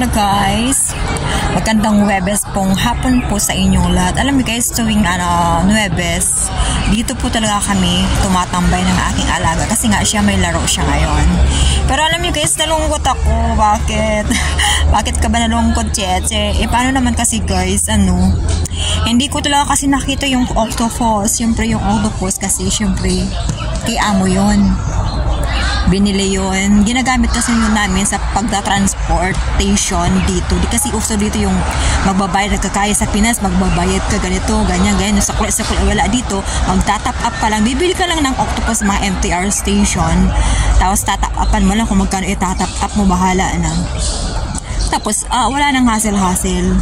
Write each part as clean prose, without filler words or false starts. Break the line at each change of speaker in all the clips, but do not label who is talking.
Hello guys, magandang Huwebes pong hapon po sa inyong lahat. Alam niyo guys, tuwing Huwebes, dito po talaga kami tumatambay ng aking alaga kasi nga siya may laro siya ngayon. Pero alam niyo guys, nalungkot ako. Bakit? Bakit ka ba nalungkot, Cheche? Paano naman kasi guys, hindi ko talaga kasi nakita yung octopus. Siyempre yung octopus kasi siyempre kay amo yun. Binili yun. Ginagamit kasi yun namin sa pagta-transportation dito. Di kasi uso dito yung magbabayad nagkakaya sa Pinas, magbabayad ka ganito, ganyan. Sa kulay wala dito. Magtatap up ka lang. Bibili ka lang ng octopus mga MTR station. Tapos tatap upan mo lang kung magkano itatap up mo, bahala na. Tapos, wala nang hassle-hassle.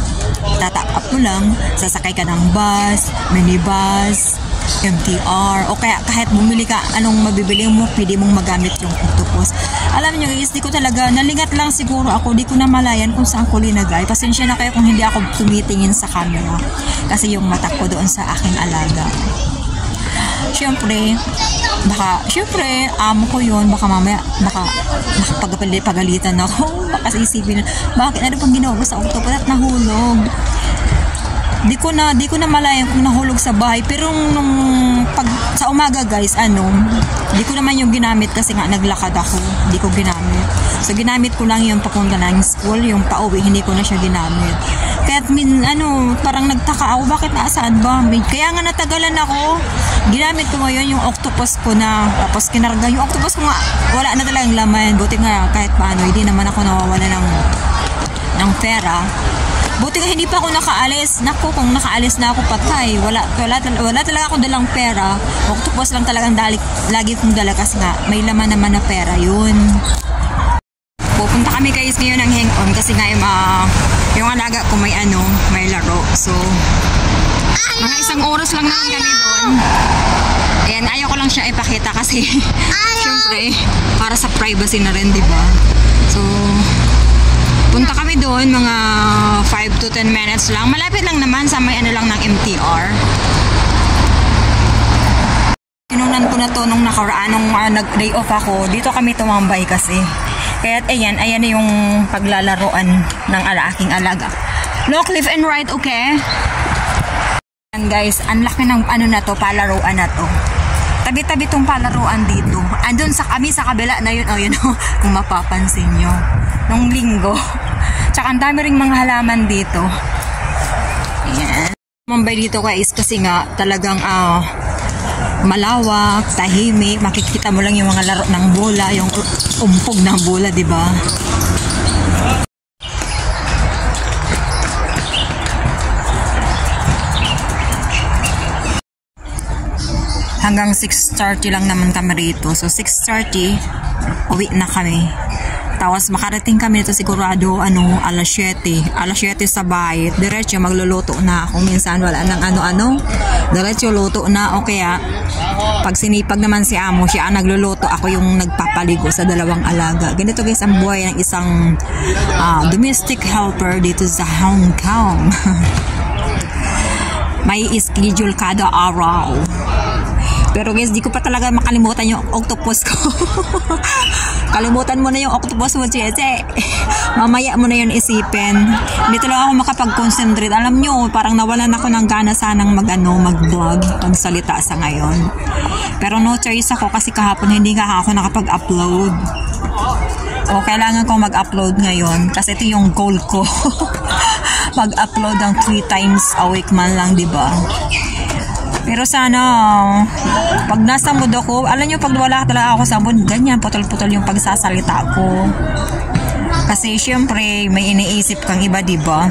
Tatap up mo lang, sasakay ka ng bus, minibus, MTR, o kaya kahit bumili ka, anong mabibili mo, pwede mong magamit yung octopus. Alam nyo guys, di ko talaga, nalingat lang siguro ako, di ko na malayan kung saan ko linagay. Pasensya na kayo kung hindi ako tumitingin sa camera. Kasi yung mata ko doon sa aking alaga. Siyempre, amo ko yun, baka mamaya, pagalitan ako, baka isipin, bakit ano pang ginawa ko sa octopus at nahulog. Di ko na malayan kung nahulog sa bahay, pero sa umaga guys, di ko naman yung ginamit kasi nga naglakad ako, di ko ginamit. So ginamit ko lang yung papunta ng school, yung pauwi, hindi ko na siya ginamit. Kaya parang nagtaka ako, bakit nasaan ba? Kaya nga natagalan ako. Ginamit ko ngayon yung octopus ko na, tapos kinarga yung octopus ko nga, wala na talagang laman. Buti nga kahit paano, hindi naman ako nawawala ng pera. Buti nga hindi pa ako nakaalis. Naku, kung nakaalis na ako, patay. Wala talaga ako dalang pera. Octopus lang talagang lagi kong dala kasi nga may laman naman na pera yun. Pupunta kami guys ngayon ng hang-on kasi nga yung alaga ko may laro. So, mga isang oras lang naman kami doon. Ayan, ayaw ko lang siya ipakita kasi syempre, para sa privacy na rin, diba? So, punta kami doon, mga 5 to 10 minutes lang. Malapit lang naman sa may lang ng MTR. Kinunan ko na to nung nakaraan, nung nag-day off ako. Dito kami tumambay kasi. Kaya ayan na yung paglalaroan ng aking alaga. Look, left and right, okay? And guys, ang laki ng na to, palaruan na to. Tabi-tabi tong palaruan dito. Andun kami sa kabila na yun, kung mapapansin nyo. Nung linggo. Tsaka ang dami ring mga halaman dito. Ayan. Mambay dito guys kasi nga talagang malawak, tahimik. Makikita mo lang yung mga laro ng bola, yung umpog ng bola, diba? Hanggang 6:30 lang naman kami rito. So 6:30, uwi na kami. Tapos makarating kami dito sigurado alas 7. Alas 7 sa bahay. Diretso magluluto na ako. Minsan wala nang diretso luto na. O kaya pag sinipag naman si amo, siya ang nagluluto, ako yung nagpapaligo sa dalawang alaga. Ganito guys ang buhay ng isang domestic helper dito sa Hong Kong. May schedule kada araw. Pero guys, di ko pa talaga makalimutan yung octopus ko. Kalimutan mo na yung octopus mo, Cheche. Mamaya mo na yun isipin. Hindi talaga ako makapag-concentrate. Alam nyo, parang nawalan ako ng gana sanang mag-vlog, magsalita sa ngayon. Pero no choice ako kasi kahapon hindi ako nakapag-upload. O kailangan ko mag-upload ngayon kasi ito yung goal ko. Mag-upload ng 3 times a week man lang, diba? Pero sana, pag nasa mood ako, alam nyo, pag wala talaga ako sa mood, ganyan, putol-putol yung pagsasalita ko. Kasi, syempre, may iniisip kang iba, diba?